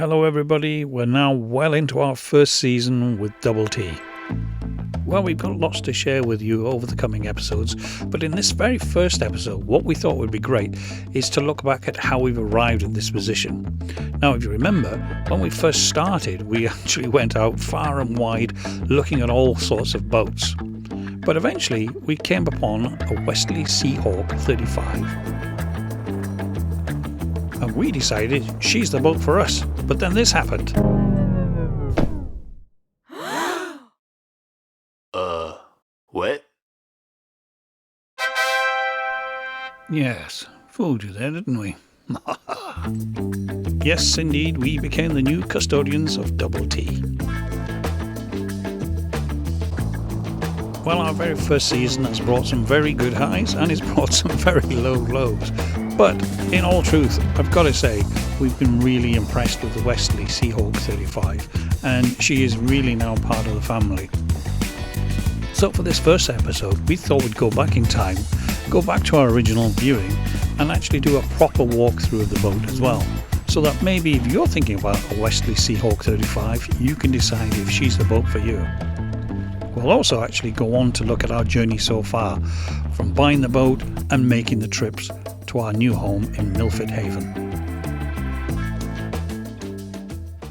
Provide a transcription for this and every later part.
Hello everybody, we're now well into our first season with Double T. Well, we've got lots to share with you over the coming episodes, but in this very first episode, what we thought would be great is to look back at how we've arrived at this position. Now, if you remember, when we first started, we actually went out far and wide looking at all sorts of boats. But eventually, we came upon a Westerly Seahawk 35. And we decided she's the boat for us. But then this happened. What? Yes, fooled you there, didn't we? Yes, indeed, we became the new custodians of Double T. Well, our very first season has brought some very good highs and it's brought some very low lows. But in all truth, I've got to say, we've been really impressed with the Westerly Seahawk 35, and she is really now part of the family. So for this first episode, we thought we'd go back in time, go back to our original viewing, and actually do a proper walkthrough of the boat as well. So that maybe if you're thinking about a Westerly Seahawk 35, you can decide if she's the boat for you. We'll also actually go on to look at our journey so far, from buying the boat and making the trips to our new home in Milford Haven.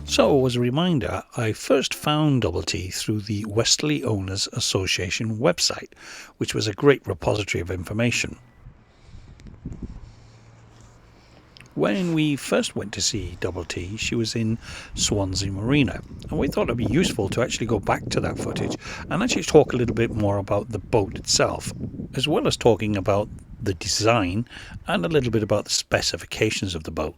So, as a reminder, I first found Double T through the Westerly Owners Association website, which was a great repository of information. When we first went to see Double T, she was in Swansea Marina, and we thought it'd be useful to actually go back to that footage and actually talk a little bit more about the boat itself, as well as talking about the design and a little bit about the specifications of the boat.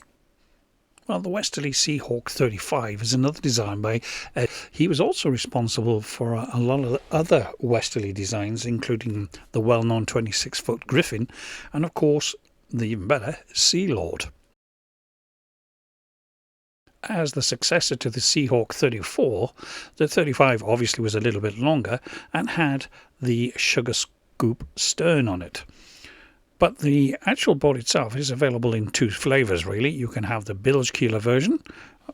Well, the Westerly Seahawk 35 is another design by Ed. He was also responsible for a lot of other Westerly designs, including the well-known 26-foot Griffin and, of course, the even better Sea Lord. As the successor to the Seahawk 34, the 35 obviously was a little bit longer and had the sugar scoop stern on it. But the actual boat itself is available in two flavours really. You can have the bilge keeler version,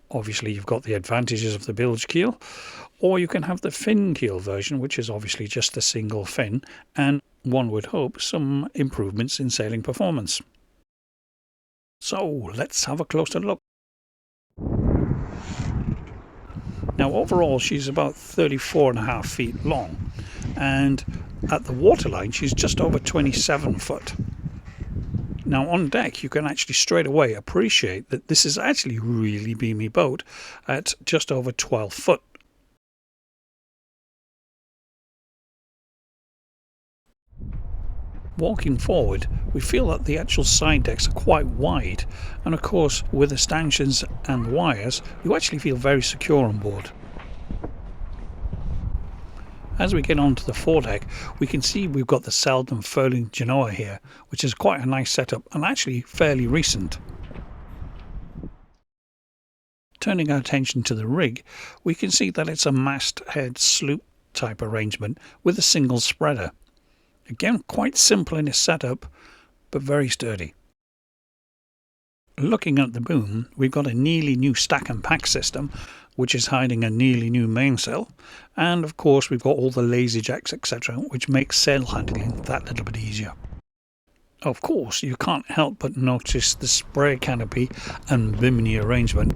obviously you've got the advantages of the bilge keel, or you can have the fin keel version, which is obviously just a single fin, and one would hope some improvements in sailing performance. So let's have a closer look. Now overall she's about 34.5 feet long, and at the waterline she's just over 27 foot. Now on deck you can actually straight away appreciate that this is actually a really beamy boat at just over 12 foot. Walking forward, we feel that the actual side decks are quite wide, and of course with the stanchions and the wires you actually feel very secure on board. As we get onto the foredeck, we can see we've got the Selden furling genoa here, which is quite a nice setup and actually fairly recent. Turning our attention to the rig, we can see that it's a masthead sloop type arrangement with a single spreader. Again, quite simple in its setup, but very sturdy. Looking at the boom, we've got a nearly new stack and pack system, which is hiding a nearly new mainsail, and of course we've got all the lazy jacks, etc., which makes sail handling that little bit easier. Of course, you can't help but notice the spray canopy and bimini arrangement.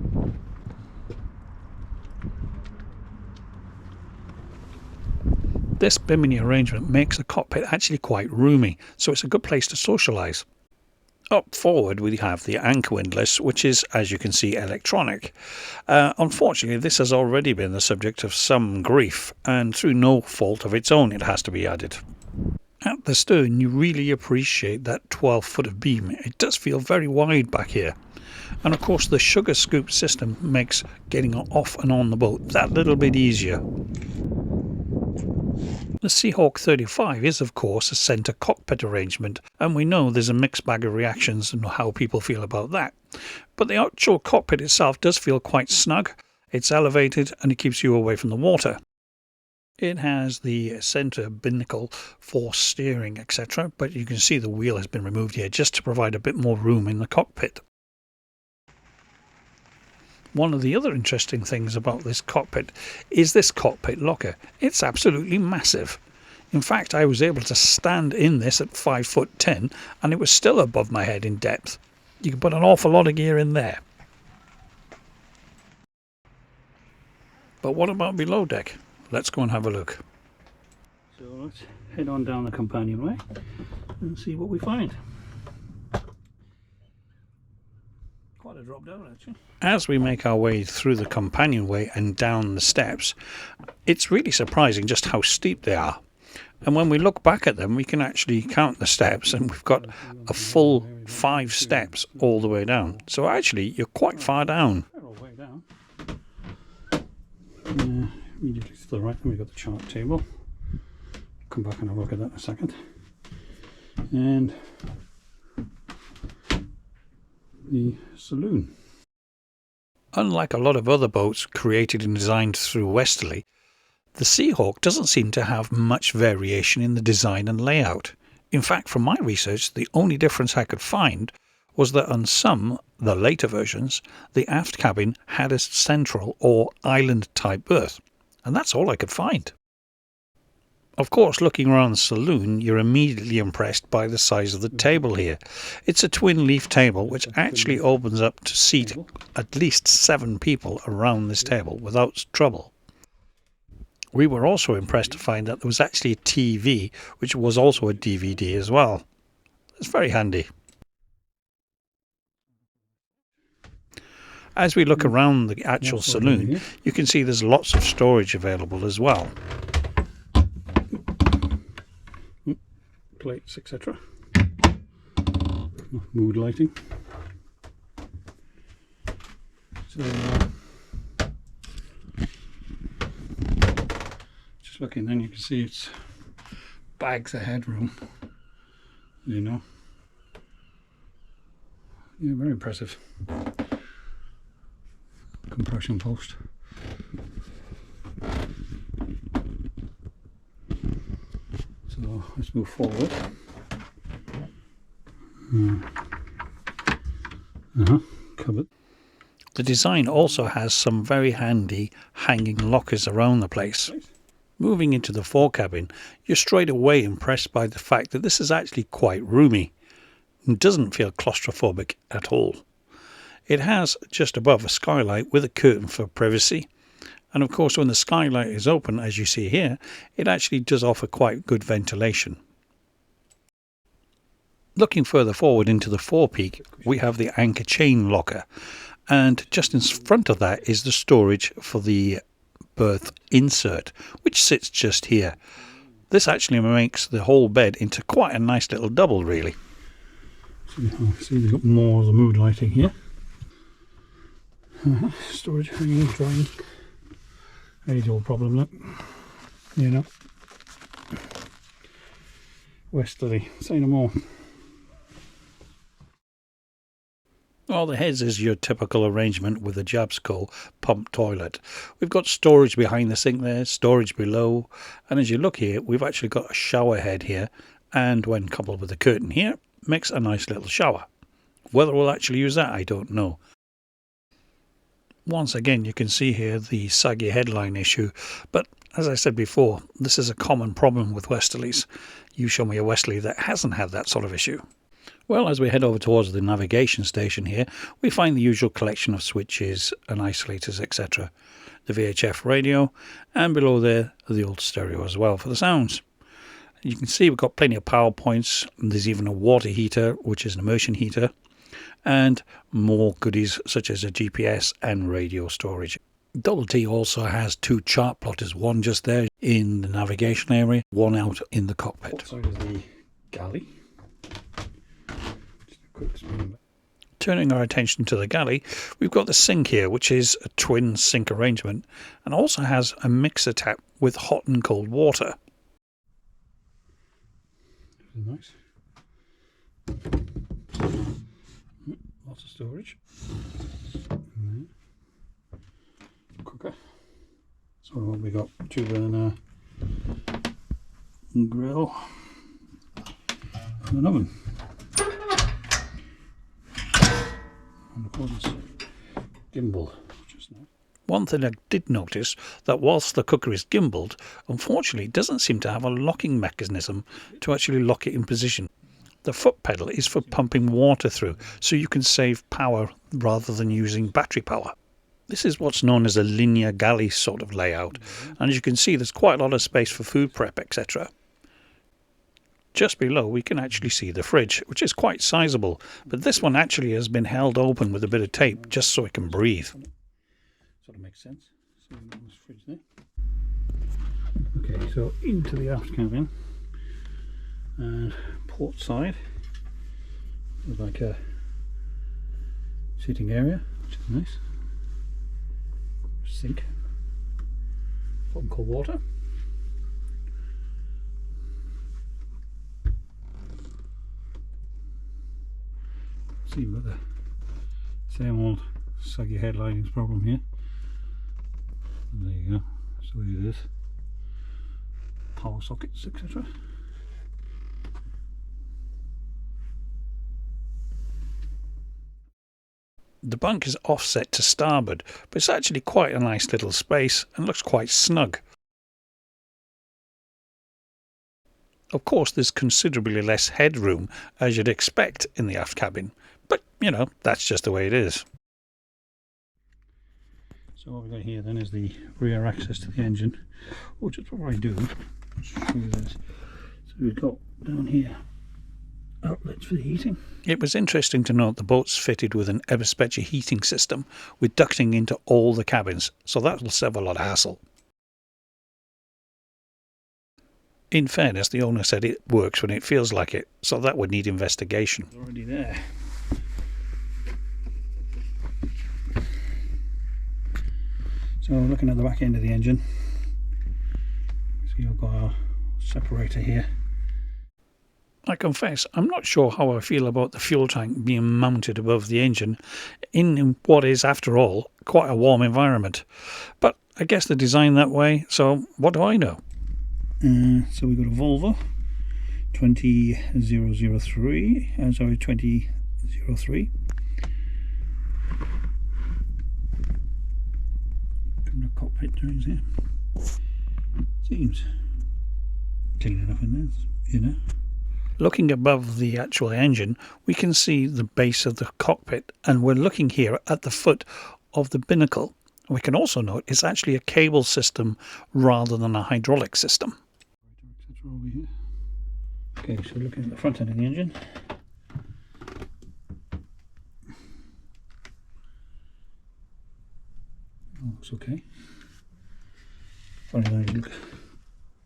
This bimini arrangement makes the cockpit actually quite roomy, so it's a good place to socialise. Up forward we have the anchor windlass, which is, as you can see, electronic. Unfortunately, this has already been the subject of some grief, and through no fault of its own it has to be added. At the stern you really appreciate that 12 foot of beam. It does feel very wide back here. And of course the sugar scoop system makes getting off and on the boat that little bit easier. The Seahawk 35 is of course a centre cockpit arrangement, and we know there's a mixed bag of reactions and how people feel about that. But the actual cockpit itself does feel quite snug, it's elevated and it keeps you away from the water. It has the centre binnacle for steering, etc., but you can see the wheel has been removed here just to provide a bit more room in the cockpit. One of the other interesting things about this cockpit is this cockpit locker. It's absolutely massive. In fact, I was able to stand in this at 5'10" and it was still above my head in depth. You can put an awful lot of gear in there. But what about below deck? Let's go and have a look. So let's head on down the companionway and see what we find. Quite a drop down, actually. As we make our way through the companionway and down the steps, it's really surprising just how steep they are. And when we look back at them, we can actually count the steps, and we've got a full 5 steps all the way down. So actually, you're quite far down. Immediately to the right, then we've got the chart table. Come back and have a look at that in a second. And the saloon. Unlike a lot of other boats created and designed through Westerly, the Seahawk doesn't seem to have much variation in the design and layout. In fact, from my research, the only difference I could find was that on some, the later versions, the aft cabin had a central or island type berth. And that's all I could find. Of course, looking around the saloon, you're immediately impressed by the size of the table here. It's a twin leaf table which actually opens up to seat at least 7 people around this table without trouble. We were also impressed to find that there was actually a TV which was also a DVD as well. It's very handy. As we look around the actual saloon, you can see there's lots of storage available as well. Plates, etc. Mood lighting. So, just looking, then you can see it's bags of headroom. You know, yeah, very impressive. Compression post. So let's move forward. Cupboard. The design also has some very handy hanging lockers around the place. Moving into the fore cabin, you're straight away impressed by the fact that this is actually quite roomy and doesn't feel claustrophobic at all. It has just above a skylight with a curtain for privacy, and of course when the skylight is open, as you see here, it actually does offer quite good ventilation. Looking further forward into the forepeak, we have the anchor chain locker, and just in front of that is the storage for the berth insert, which sits just here. This actually makes the whole bed into quite a nice little double, really. See, they've got more of the mood lighting here. Storage, hanging, drying. Age old problem, look. You know. Westerly, say no more. Well, the heads is your typical arrangement with a Jabsco pump toilet. We've got storage behind the sink there, storage below, and as you look here, we've actually got a shower head here, and when coupled with the curtain here, makes a nice little shower. Whether we'll actually use that, I don't know. Once again, you can see here the saggy headline issue, but as I said before, this is a common problem with Westerlies. You show me a Westerly that hasn't had that sort of issue. Well, as we head over towards the navigation station here, we find the usual collection of switches and isolators, etc. The VHF radio, and below there the old stereo as well for the sounds. You can see we've got plenty of power points. There's even a water heater, which is an immersion heater, and more goodies such as a GPS and radio storage. Double T also has 2 chart plotters, one just there in the navigation area, one out in the cockpit. Outside is the galley. Just a quick spin. Turning our attention to the galley, we've got the sink here, which is a twin sink arrangement, and also has a mixer tap with hot and cold water. Nice. Lots of storage. Cooker. So what we got? 2 burner grill and an oven. And of course, gimbal. One thing I did notice, that whilst the cooker is gimbaled, unfortunately it doesn't seem to have a locking mechanism to actually lock it in position. The foot pedal is for pumping water through, so you can save power rather than using battery power. This is what's known as a linear galley sort of layout, and as you can see there's quite a lot of space for food prep, etc. Just below we can actually see the fridge, which is quite sizable, but this one actually has been held open with a bit of tape just so it can breathe. Sort of makes sense. So we've got this fridge there. Okay, so into the aft cabin and port side. There's like a seating area, which is nice. Sink, hot and cold water. See, we've got the same old saggy headlinings problem here. And there you go. So it is. Power sockets, etc. The bunk is offset to starboard, but it's actually quite a nice little space and looks quite snug. Of course, there's considerably less headroom as you'd expect in the aft cabin, but you know, that's just the way it is. So what we've got here then is the rear access to the engine, which is what I do. I'll show you this. So we've got down here outlets for the heating. It was interesting to note the boat's fitted with an Eberspecher heating system with ducting into all the cabins, so that will save a lot of hassle. In fairness, the owner said it works when it feels like it, so that would need investigation. It's already there. So looking at the back end of the engine, so I've got our separator here. I confess, I'm not sure how I feel about the fuel tank being mounted above the engine in what is, after all, quite a warm environment. But I guess they're designed that way, so what do I know? So we've got a Volvo 20003, 2003. The cockpit turns here. Seems clean enough in there, you know. Looking above the actual engine, we can see the base of the cockpit, and we're looking here at the foot of the binnacle. We can also note it's actually a cable system rather than a hydraulic system. Okay, so looking at the front end of the engine. Looks okay. Funny how you look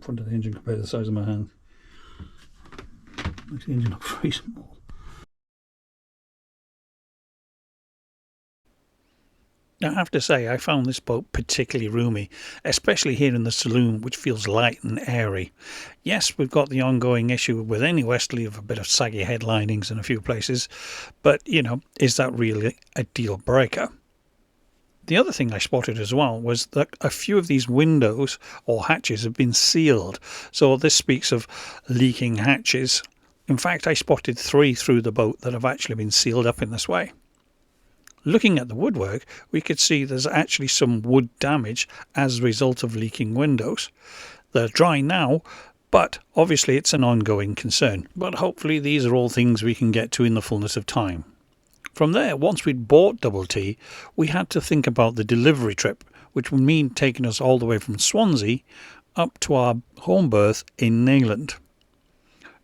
front of the engine compared to the size of my hand. Makes the engine look very small. Now, I have to say, I found this boat particularly roomy, especially here in the saloon, which feels light and airy. Yes, we've got the ongoing issue with any Westerly of a bit of saggy headlinings in a few places, but, you know, is that really a deal breaker? The other thing I spotted as well was that a few of these windows or hatches have been sealed, so this speaks of leaking hatches. In fact, I spotted 3 through the boat that have actually been sealed up in this way. Looking at the woodwork, we could see there's actually some wood damage as a result of leaking windows. They're dry now, but obviously it's an ongoing concern. But hopefully these are all things we can get to in the fullness of time. From there, once we'd bought Double T, we had to think about the delivery trip, which would mean taking us all the way from Swansea up to our home berth in Nayland.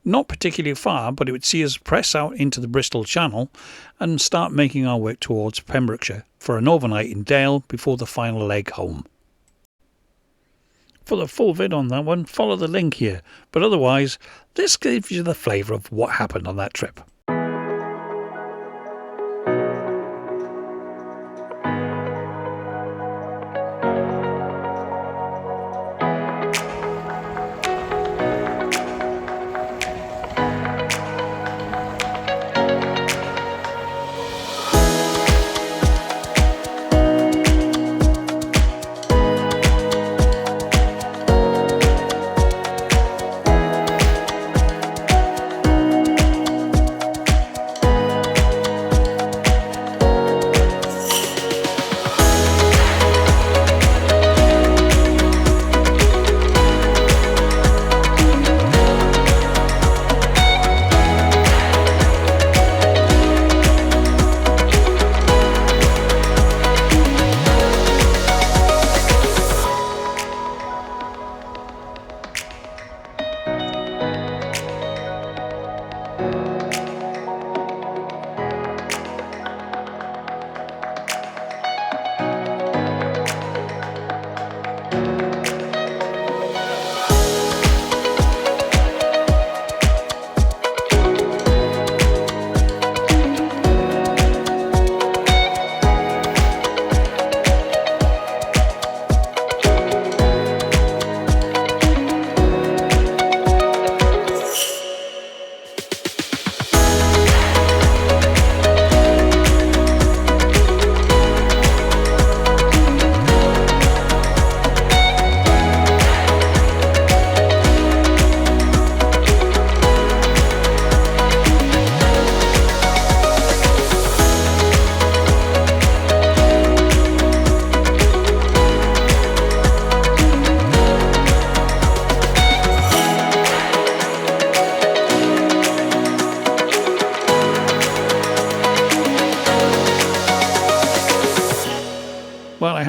Not particularly far, but it would see us press out into the Bristol Channel and start making our way towards Pembrokeshire for an overnight in Dale before the final leg home. For the full vid on that one, follow the link here, but otherwise, this gives you the flavour of what happened on that trip.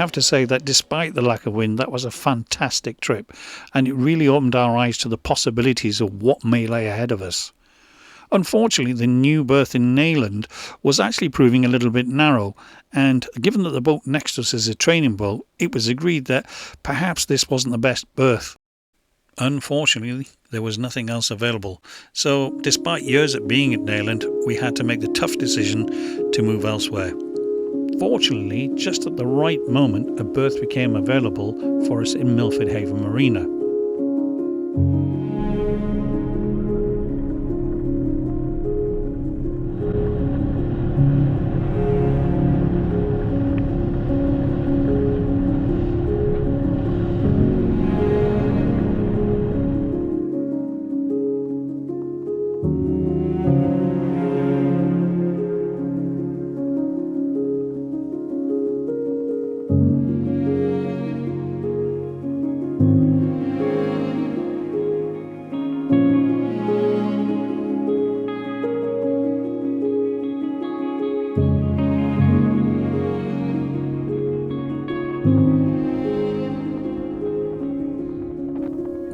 have to say that despite the lack of wind, that was a fantastic trip, and it really opened our eyes to the possibilities of what may lay ahead of us. Unfortunately, the new berth in Nayland was actually proving a little bit narrow, and given that the boat next to us is a training boat, it was agreed that perhaps this wasn't the best berth. Unfortunately, there was nothing else available, so despite years of being at Nayland, we had to make the tough decision to move elsewhere. Fortunately, just at the right moment, a berth became available for us in Milford Haven Marina.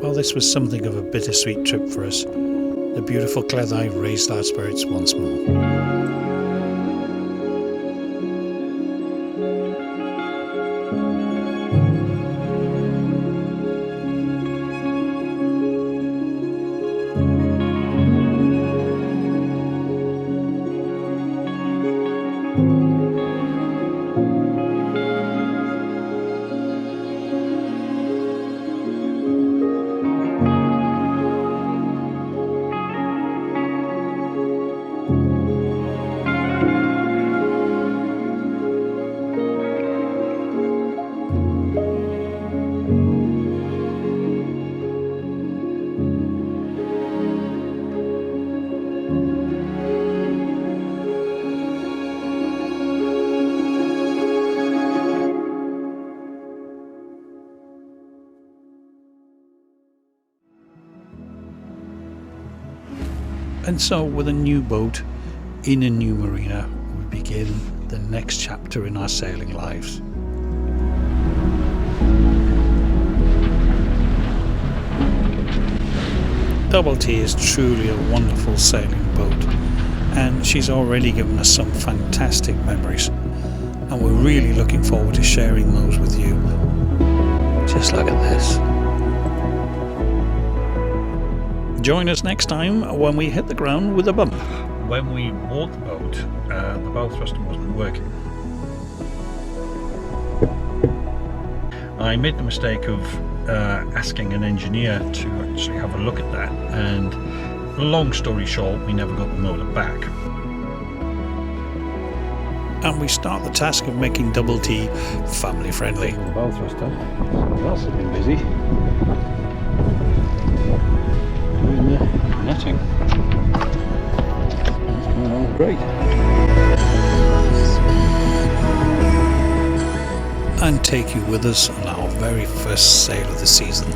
Well, this was something of a bittersweet trip for us. The beautiful Cleddau raised our spirits once more. And so, with a new boat, in a new marina, we begin the next chapter in our sailing lives. Double T is truly a wonderful sailing boat, and she's already given us some fantastic memories, and we're really looking forward to sharing those with you. Just look at this. Join us next time when we hit the ground with a bump. When we bought the bow thruster wasn't working. I made the mistake of asking an engineer to actually have a look at that, and long story short, we never got the motor back. And we start the task of making Double T family friendly. The bow thruster, someone else has been busy doing the netting. It's going on great. And take you with us on our very first sail of the season.